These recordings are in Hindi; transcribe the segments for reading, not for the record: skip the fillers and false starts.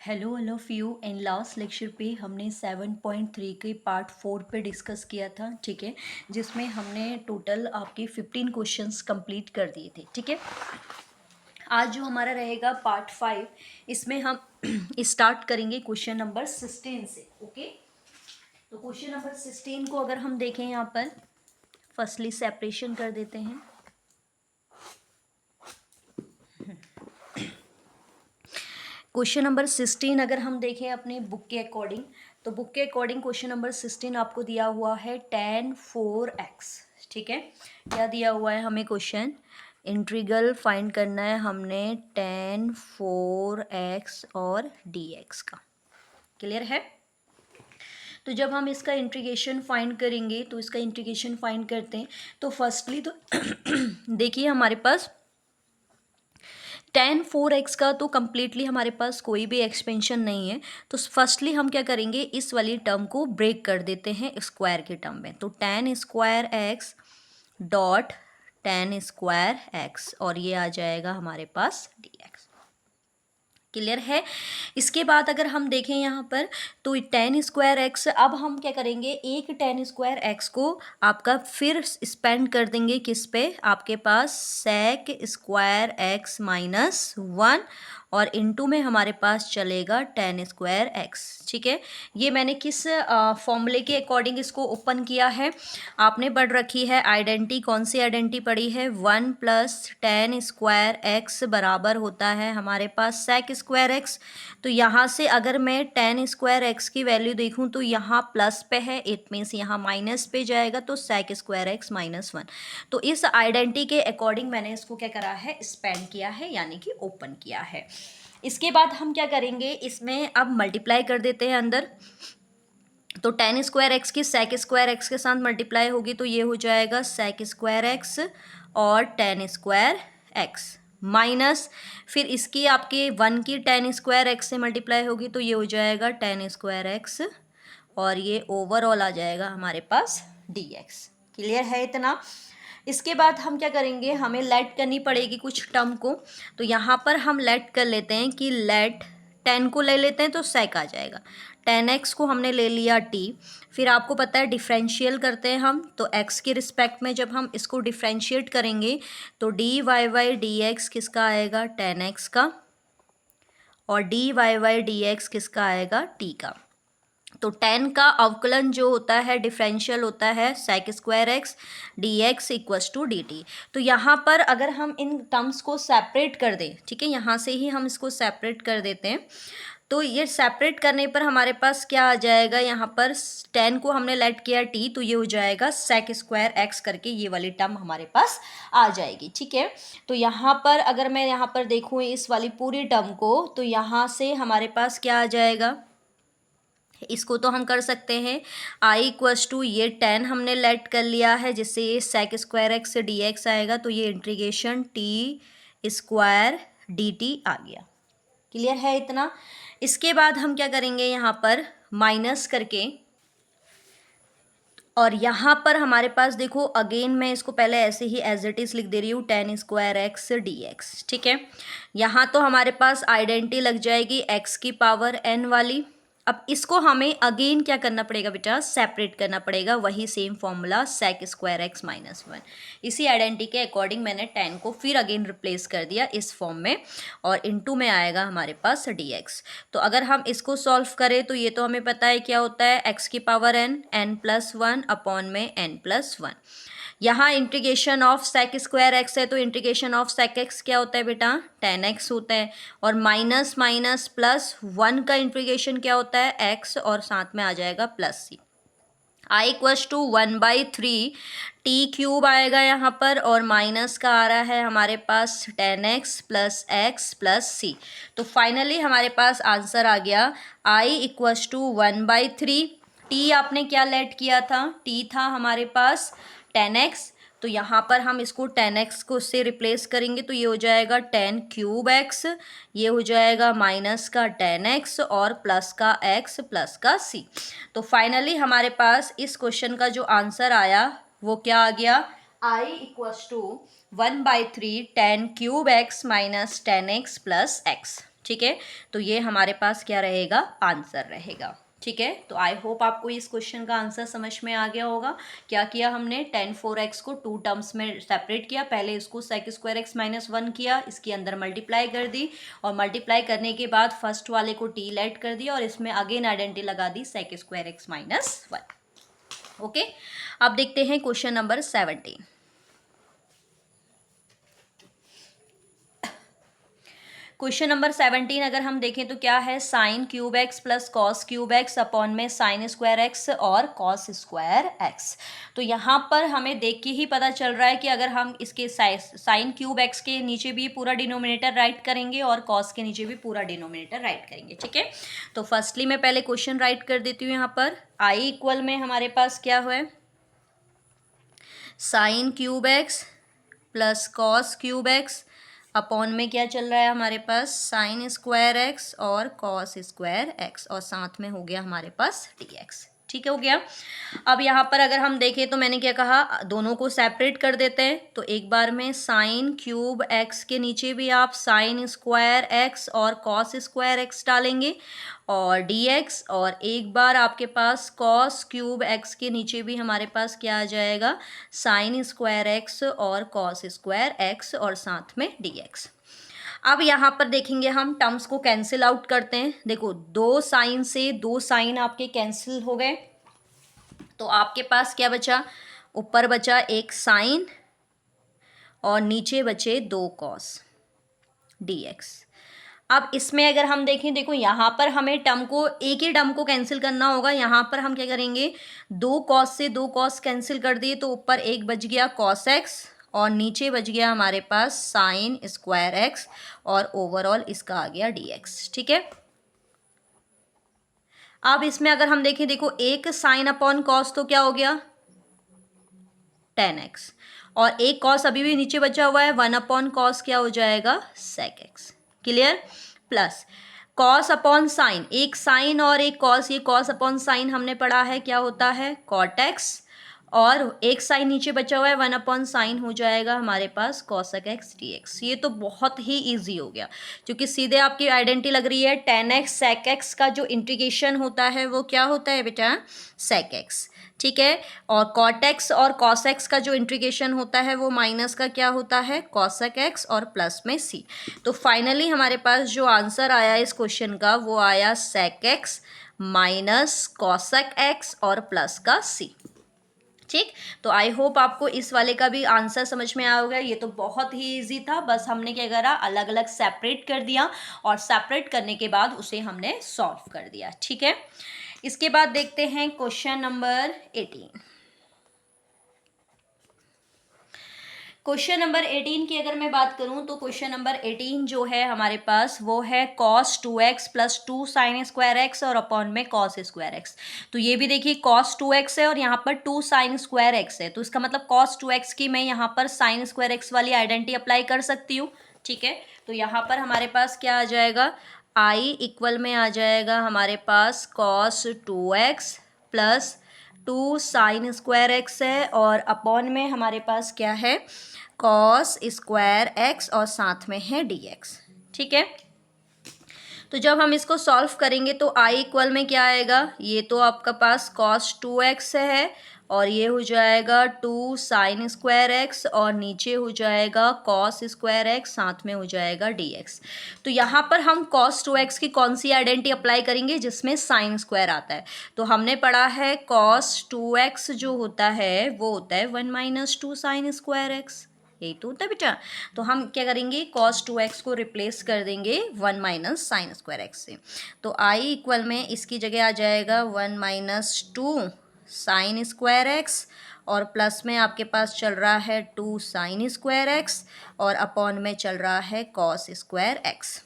Hello all of you. In last lecture पे हमने 7.3 के पार्ट 4 पे डिस्कस किया था, ठीक है, जिसमें हमने टोटल आपके 15 क्वेश्चंस कंप्लीट कर दिए थे, ठीक है। आज जो हमारा रहेगा पार्ट 5, इसमें हम स्टार्ट करेंगे क्वेश्चन नंबर 16 से, ओके। तो क्वेश्चन नंबर 16 को अगर हम देखें यहाँ पर, फर्स्टली सेपरेशन कर देते हैं। क्वेश्चन नंबर 16 अगर हम देखें अपने बुक के अकॉर्डिंग, तो बुक के अकॉर्डिंग क्वेश्चन नंबर 16 आपको दिया हुआ है tan 4x, ठीक है। क्या दिया हुआ है हमें क्वेश्चन, इंटीग्रल फाइंड करना है हमने tan 4x और dx का। क्लियर है। तो जब हम इसका इंटीग्रेशन फाइंड करेंगे, तो इसका इंटीग्रेशन फाइंड करते हैं, तो फर्स्टली तो देखिए हमारे पास tan 4x का तो कम्प्लीटली हमारे पास कोई भी एक्सपेंशन नहीं है। तो फर्स्टली हम क्या करेंगे, इस वाली टर्म को ब्रेक कर देते हैं स्क्वायर के टर्म में। तो tan square x dot tan square x, और ये आ जाएगा हमारे पास dx। क्लियर है। इसके बाद अगर हम देखें यहाँ पर, तो tan स्क्वायर एक्स, अब हम क्या करेंगे, एक tan स्क्वायर एक्स को आपका फिर स्पेंड कर देंगे किस पे, आपके पास sec स्क्वायर एक्स माइनस 1, और इनटू में हमारे पास चलेगा tan स्क्वायर एक्स, ठीक है। ये मैंने किस फॉर्मूले के अकॉर्डिंग इसको ओपन किया है, आपने पढ़ रखी है आइडेंटिटी। कौन सी आइडेंटिटी पढ़ी है, 1 प्लस tan स्क्वायर एक्स बराबर होता है हमारे पास sec स्क्वायर एक्स। तो यहाँ से अगर मैं tan स्क्वायर एक्स की वैल्यू देखूँ, तो यहाँ प्लस पे है, इट मीन्स यहाँ माइनस पे जाएगा, तो sec स्क्वायर एक्स माइनस 1। तो इस आइडेंटिटी के अकॉर्डिंग मैंने इसको क्या करा है, स्पेंड किया है, यानी कि ओपन किया है। इसके बाद हम क्या करेंगे, इसमें अब मल्टीप्लाई कर देते हैं अंदर। तो tan स्क्वायर एक्स की sec स्क्वायर एक्स के साथ मल्टीप्लाई होगी, तो ये हो जाएगा sec स्क्वायर एक्स और tan स्क्वायर एक्स माइनस, फिर इसकी आपके 1 की tan स्क्वायर एक्स से मल्टीप्लाई होगी, तो ये हो जाएगा tan स्क्वायर एक्स, और ये ओवरऑल आ जाएगा हमारे पास dx। क्लियर है इतना। इसके बाद हम क्या करेंगे, हमें लेट करनी पड़ेगी कुछ टर्म को। तो यहाँ पर हम लेट कर लेते हैं कि लेट 10 को ले लेते हैं, तो sec आ जाएगा। tan x को हमने ले लिया t, फिर आपको पता है डिफरेंशियल करते हैं हम, तो x के रिस्पेक्ट में जब हम इसको डिफरेंशिएट करेंगे, तो dy y dx किसका आएगा, tan x का, और dy y dx किसका आएगा, t का। तो tan का अवकलन जो होता है, डिफरेंशियल होता है sec square X dx equals to dt। तो यहाँ पर अगर हम इन टर्म्स को सेपरेट कर दें, ठीक है, यहाँ से ही हम इसको सेपरेट कर देते हैं, तो ये सेपरेट करने पर हमारे पास क्या आ जाएगा, यहाँ पर tan को हमने लेट किया t, तो ये हो जाएगा sec स्क्वायर एक्स करके ये वाली टर्म हमारे पास आ जाएगी, ठीक है। तो यहाँ पर अगर मैं यहाँ पर देखूँ इस वाली पूरी टर्म को, तो यहाँ से हमारे पास क्या आ जाएगा, इसको तो हम कर सकते हैं i इक्वस टू, ये tan हमने लेट कर लिया है, जिससे ये sec स्क्वायर एक्स से dx आएगा, तो ये इंटीग्रेशन t स्क्वायर dt आ गया। क्लियर है इतना। इसके बाद हम क्या करेंगे, यहाँ पर माइनस करके, और यहाँ पर हमारे पास देखो अगेन मैं इसको पहले ऐसे ही एज इट इज़ लिख दे रही हूँ, tan स्क्वायर एक्स dx, ठीक है। यहाँ तो हमारे पास आइडेंटिटी लग जाएगी x की पावर n वाली। अब इसको हमें अगेन क्या करना पड़ेगा बेटा, सेपरेट करना पड़ेगा, वही same formula sec square x minus 1। इसी आइडेंटिटी के अकॉर्डिंग मैंने tan को फिर अगेन रिप्लेस कर दिया इस फॉर्म में, और इनटू में आएगा हमारे पास dx। तो अगर हम इसको सॉल्व करें, तो ये तो हमें पता है क्या होता है, x की पावर n प्लस 1 अपॉन में n प्लस 1। यहाँ integration of sec square x है, तो इंटीग्रेशन ऑफ sec x क्या होता है बेटा, tan x होता है, और माइनस माइनस प्लस 1 का इंटीग्रेशन क्या होता है, x, और साथ में आ जाएगा plus c। i equals to 1/3 T cube आएगा यहाँ पर, और माइनस का आ रहा है हमारे पास tan x plus x plus c. तो फाइनली हमारे पास आंसर आ गया i इक्वस टू 1/3, t आपने क्या लेट किया था, t था हमारे पास tan x, तो यहाँ पर हम इसको tan x को उससे रिप्लेस करेंगे, तो ये हो जाएगा tan क्यूब x, ये हो जाएगा माइनस का tan x और प्लस का x प्लस का c। तो फाइनली हमारे पास इस क्वेश्चन का जो आंसर आया वो क्या आ गया, i equals to 1/3 tan cube x minus tan x plus x। ठीक है, तो ये हमारे पास क्या रहेगा, आंसर रहेगा। ठीक है, तो आई होप आपको इस क्वेश्चन का आंसर समझ में आ गया होगा। क्या किया हमने, tan 4x को 2 टर्म्स में सेपरेट किया, पहले इसको sec स्क्वायर एक्स माइनस 1 किया, इसके अंदर मल्टीप्लाई कर दी, और मल्टीप्लाई करने के बाद फर्स्ट वाले को t लेट कर दिया और इसमें अगेन आइडेंटिटी लगा दी sec square x minus 1। Okay, अब देखते हैं क्वेश्चन नंबर 17। क्वेश्चन नंबर 17 अगर हम देखें तो क्या है, sine cube x plus cos cube x upon में साइन स्क्वायर एक्स और कॉस स्क्वायर एक्स। तो यहाँ पर हमें देख के ही पता चल रहा है कि अगर हम इसके साइन क्यूब एक्स के नीचे भी पूरा डिनोमिनेटर राइट करेंगे और कॉस के नीचे भी पूरा डिनोमिनेटर राइट करेंगे। ठीक है, तो फर्स्टली मैं पहले क्वेश्चन राइट कर देती हूँ। यहाँ पर आई इक्वल में हमारे पास क्या हुआ, sine cube x plus cos cube x upon में क्या चल रहा है हमारे पास, साइन स्क्वायर एक्स और कॉस स्क्वायर एक्स, और साथ में हो गया हमारे पास डी एक्स। ठीक है, हो गया। अब यहाँ पर अगर हम देखें तो मैंने क्या कहा, दोनों को सेपरेट कर देते हैं। तो एक बार में साइन क्यूब एक्स के नीचे भी आप साइन स्क्वायर एक्स और कॉस स्क्वायर एक्स डालेंगे और dx, और एक बार आपके पास कॉस क्यूब एक्स के नीचे भी हमारे पास क्या आ जाएगा, साइन स्क्वायर एक्स और कॉस स्क्वायर एक्स और साथ में dx। अब यहाँ पर देखेंगे हम टर्म्स को कैंसिल आउट करते हैं। देखो, दो साइन से दो साइन आपके कैंसिल हो गए, तो आपके पास क्या बचा, ऊपर बचा एक साइन और नीचे बचे दो कॉस dx। अब इसमें अगर हम देखें, देखो यहाँ पर हमें टर्म को, एक ही टर्म को कैंसिल करना होगा। यहाँ पर हम क्या करेंगे, दो कॉस से दो कॉस कैंसिल कर दिए, तो ऊपर एक बच गया कॉस एक्स और नीचे बच गया हमारे पास साइन स्क्वायर एक्स, और ओवरऑल इसका आ गया dx। ठीक है, अब इसमें अगर हम देखें, देखो एक साइन अपॉन कॉस तो क्या हो गया, tan x, और एक कॉस अभी भी नीचे बचा हुआ है, 1 अपॉन कॉस क्या हो जाएगा, sec x। Clear, plus cos upon sine, एक साइन और एक कॉस, ये कॉस अपॉन साइन हमने पढ़ा है क्या होता है, कॉट एक्स, और एक साइन नीचे बचा हुआ है, 1 अपॉन साइन हो जाएगा हमारे पास कॉसक एक्स डी एक्स। ये तो बहुत ही ईजी हो गया, क्योंकि सीधे आपकी आइडेंटिटी लग रही है, टेन एक्स सेक एक्स का जो इंटीग्रेशन होता है वो क्या होता है बेटा, सेक एक्स। ठीक है, और कॉट एक्स और कॉस एक्स का जो इंटीग्रेशन होता है वो माइनस का क्या होता है, कॉसक एक्स और प्लस में सी। तो फाइनली हमारे पास जो आंसर आया इस क्वेश्चन का वो आया sec X minus cosec X और प्लस का सी। ठीक, तो आई होप आपको इस वाले का भी आंसर समझ में आया होगा। ये तो बहुत ही इजी था, बस हमने क्या करा, अलग अलग सेपरेट कर दिया और सेपरेट करने के बाद उसे हमने सॉल्व कर दिया। ठीक है, इसके बाद देखते हैं क्वेश्चन नंबर 18। क्वेश्चन नंबर 18 की अगर मैं बात करूं तो क्वेश्चन नंबर 18 जो है हमारे पास वो है cos 2x plus 2 sign square x और अपॉन में cos स्क्वायर एक्स। तो ये भी देखिए cos 2x है और यहाँ पर 2 साइन स्क्वायर एक्स है, तो इसका मतलब cos 2x की मैं यहाँ पर साइन स्क्वायर एक्स वाली आइडेंटिटी अप्लाई कर सकती हूँ। ठीक है, तो यहाँ पर हमारे पास क्या आ जाएगा, i इक्वल में आ जाएगा हमारे पास cos 2x plus 2 sign square x है और अपॉन में हमारे पास क्या है, कॉस स्क्वायर एक्स और साथ में है dx। ठीक है, तो जब हम इसको सॉल्व करेंगे तो i इक्वल में क्या आएगा, ये तो आपका पास cos 2x है और ये हो जाएगा 2 साइन स्क्वायर एक्स और नीचे हो जाएगा cos स्क्वायर एक्स, साथ में हो जाएगा dx। तो यहाँ पर हम cos 2x की कौन सी आइडेंटिटी अप्लाई करेंगे, जिसमें साइन स्क्वायर आता है। तो हमने पढ़ा है cos 2x जो होता है वो होता है 1 माइनस 2 साइन स्क्वायर एक्स, यही तो होता है बेटा। तो हम क्या करेंगे, cos 2x को रिप्लेस कर देंगे 1 माइनस साइन स्क्वायर एक्स से। तो i इक्वल में इसकी जगह आ जाएगा 1 माइनस 2 साइन स्क्वायर एक्स और प्लस में आपके पास चल रहा है 2 साइन स्क्वायर एक्स और अपॉन में चल रहा है cos स्क्वायर एक्स।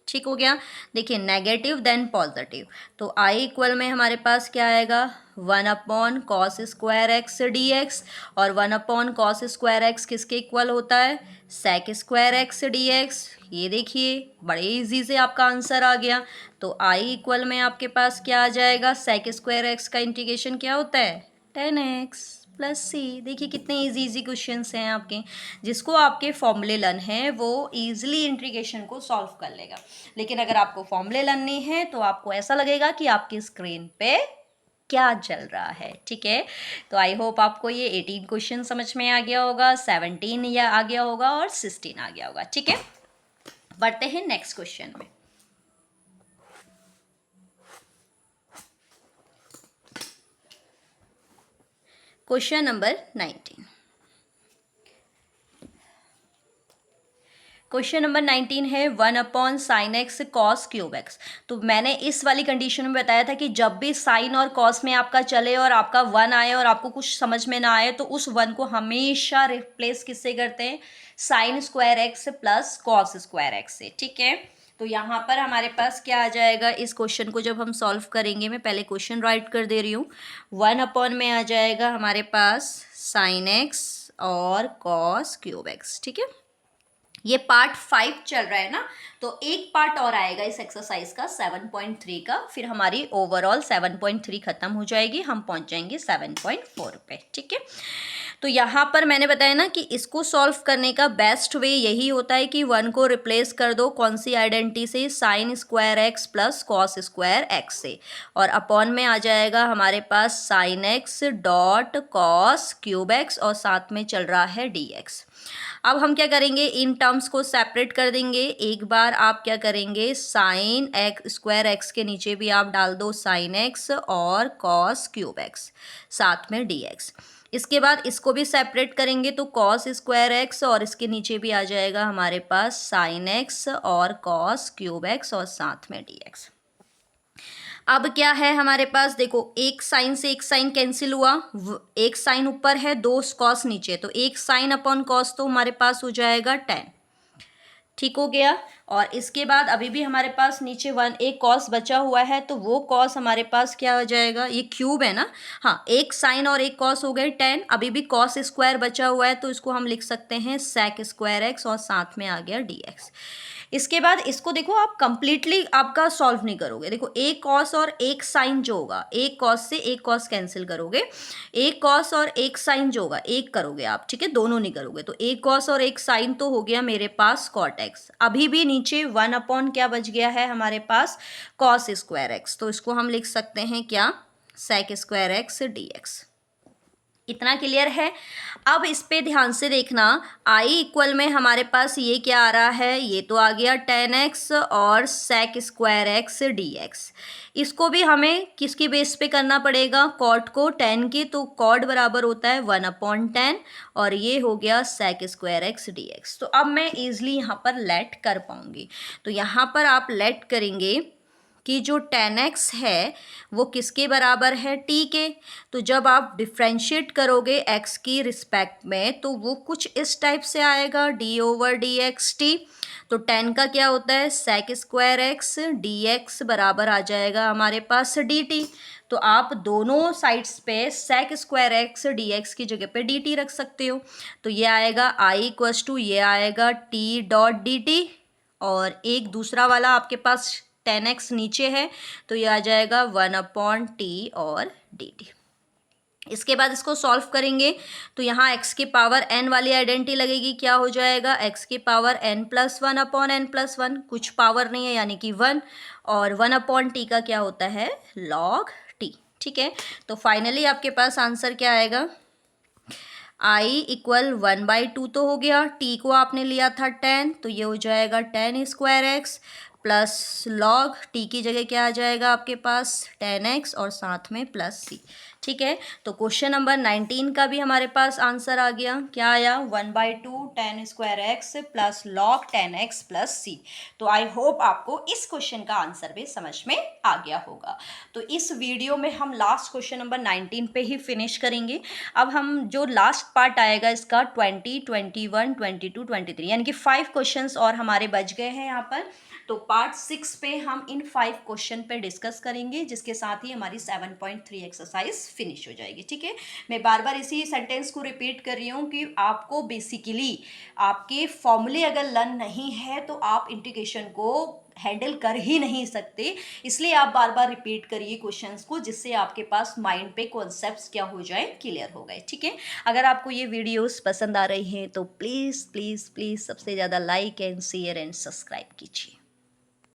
ठीक हो गया, देखिए नेगेटिव देन पॉजिटिव, तो i इक्वल में हमारे पास क्या आएगा, 1 upon cos square X D X, और 1 अपॉन कॉस स्क्वायर एक्स किसके इक्वल होता है, sec square X D X. ये देखिए बड़े इजी से आपका आंसर आ गया। तो i इक्वल में आपके पास क्या आ जाएगा, सेक स्क्वायर एक्स का इंटीग्रेशन क्या होता है, 10x प्लस सी। देखिए कितने इजी इजी क्वेश्चंस हैं आपके, जिसको आपके फॉर्मूले लर्न है वो इजीली इंटीग्रेशन को सॉल्व कर लेगा। लेकिन अगर आपको फॉर्मूले लर्न नहीं है तो आपको ऐसा लगेगा कि आपकी स्क्रीन पे क्या चल रहा है। ठीक है, तो आई होप आपको ये 18 क्वेश्चन समझ में आ गया होगा, 17 या आ गया होगा और 16 आ गया होगा। ठीक है, बढ़ते हैं नेक्स्ट क्वेश्चन में। Question number 19। क्वेश्चन नंबर 19 है 1/sin x cos cube x. तो मैंने इस वाली कंडीशन में बताया था कि जब भी साइन और कॉस में आपका चले और आपका 1 आए और आपको कुछ समझ में ना आए तो उस 1 को हमेशा रिप्लेस किससे करते हैं, sign square x plus cos square x से। ठीक है, तो यहाँ पर हमारे पास क्या आ जाएगा, इस क्वेश्चन को जब हम सॉल्व करेंगे, मैं पहले क्वेश्चन राइट कर दे रही हूँ। 1 में आ जाएगा हमारे पास साइन एक्स और कॉस क्यूब एक्स। ठीक है, ये पार्ट 5 चल रहा है ना, तो एक पार्ट और आएगा इस एक्सरसाइज का 7.3 का, फिर हमारी ओवरऑल 7.3 खत्म हो जाएगी, हम पहुंच जाएंगे 7.4 पे। ठीक है, तो यहाँ पर मैंने बताया ना कि इसको सॉल्व करने का बेस्ट वे यही होता है कि 1 को रिप्लेस कर दो कौन सी आइडेंटिटी से, sine square x plus cos square x से, और अपॉन में आ जाएगा हमारे पास sine x dot cos cube x और साथ में चल रहा है डी एक्स। अब हम क्या करेंगे, इन टर्म्स को सेपरेट कर देंगे। एक बार आप क्या करेंगे, साइन एक्स स्क्वायर एक्स के नीचे भी आप डाल दो साइन एक्स और कॉस क्यूब एक्स, साथ में डी एक्स। इसके बाद इसको भी सेपरेट करेंगे तो कॉस स्क्वायर एक्स और इसके नीचे भी आ जाएगा हमारे पास साइन एक्स और कॉस क्यूब एक्स और साथ में डी एक्स। अब क्या है हमारे पास, देखो एक साइन से एक साइन कैंसिल हुआ, एक साइन ऊपर है, दो कॉस नीचे, तो एक साइन अपॉन कॉस तो हमारे पास हो जाएगा 10। ठीक हो गया, और इसके बाद अभी भी हमारे पास नीचे 1 एक कॉस बचा हुआ है, तो वो कॉस हमारे पास क्या हो जाएगा, ये क्यूब है ना, हाँ एक साइन और एक कॉस हो गए 10, अभी भी कॉस स्क्वायर बचा हुआ है तो इसको हम लिख सकते हैं सेक स्क्वायर एक्स और साथ में आ गया डी एक्स। इसके बाद इसको देखो आप कंप्लीटली आपका सॉल्व नहीं करोगे, देखो एक कॉस और एक साइन जो होगा, एक कॉस से एक कॉस कैंसिल करोगे, एक कॉस और एक साइन जो होगा एक करोगे आप। ठीक है, दोनों नहीं करोगे, तो एक कॉस और एक साइन तो हो गया मेरे पास कॉट एक्स। अभी भी नीचे 1 अपॉन क्या बच गया है हमारे पास, कॉस स्क्वायर एक्स, तो इसको हम लिख सकते हैं क्या, sec square X D X. इतना क्लियर है। अब इस पे ध्यान से देखना, i इक्वल में हमारे पास ये क्या आ रहा है, ये तो आ गया 10x और sec square X D X. इसको भी हमें किसकी बेस पे करना पड़ेगा, कॉट को 10 के, तो कॉट बराबर होता है 1/10 और ये हो गया sec square X D X. तो अब मैं ईजिली यहाँ पर लेट कर पाऊंगी, तो यहाँ पर आप लेट करेंगे कि जो 10x है वो किसके बराबर है, t के। तो जब आप डिफ्रेंशिएट करोगे x की रिस्पेक्ट में तो वो कुछ इस टाइप से आएगा, d/dxt। तो 10 का क्या होता है, सेक स्क्वायर एक्स, dx बराबर आ जाएगा हमारे पास dt। तो आप दोनों साइड्स पे सेक स्क्वायर एक्स dx की जगह पे dt रख सकते हो। तो ये आएगा i इक्वल्स टू, ये आएगा t डॉट dt, और एक दूसरा वाला आपके पास 10x नीचे है तो ये आ जाएगा 1/t और dt। इसके बाद इसको सॉल्व करेंगे तो यहाँ x की पावर n वाली आइडेंटिटी लगेगी, क्या हो जाएगा, x की पावर n+1/n+1, कुछ पावर नहीं है यानी कि 1, और 1/t का क्या होता है, log t। ठीक है, तो फाइनली आपके पास आंसर क्या आएगा, i इक्वल 1/2 तो हो गया, t को आपने लिया था 10, तो ये हो जाएगा 10 square x plus log t की जगह क्या आ जाएगा आपके पास 10x और साथ में प्लस c। ठीक है, तो क्वेश्चन नंबर 19 का भी हमारे पास आंसर आ गया, क्या आया, 1/2 10 square x plus log 10x plus c। तो आई होप आपको इस क्वेश्चन का आंसर भी समझ में आ गया होगा। तो इस वीडियो में हम लास्ट क्वेश्चन नंबर 19 पे ही फिनिश करेंगे। अब हम जो लास्ट पार्ट आएगा इसका 20, 21, 22, 23 यानी कि 5 क्वेश्चंस और हमारे बच गए हैं यहाँ पर। तो पार्ट 6 पे हम इन 5 क्वेश्चन पे डिस्कस करेंगे, जिसके साथ ही हमारी 7.3 एक्सरसाइज फिनिश हो जाएगी। ठीक है, मैं बार बार इसी सेंटेंस को रिपीट कर रही हूँ कि आपको बेसिकली आपके फॉर्मूले अगर लर्न नहीं है तो आप इंटीग्रेशन को हैंडल कर ही नहीं सकते। इसलिए आप बार बार रिपीट करिए क्वेश्चंस को, जिससे आपके पास माइंड पे कॉन्सेप्ट्स क्या हो जाए, क्लियर हो गए। ठीक है, अगर आपको ये वीडियोस पसंद आ रही हैं तो प्लीज़ प्लीज़ प्लीज़ सबसे ज़्यादा like and share and subscribe कीजिए।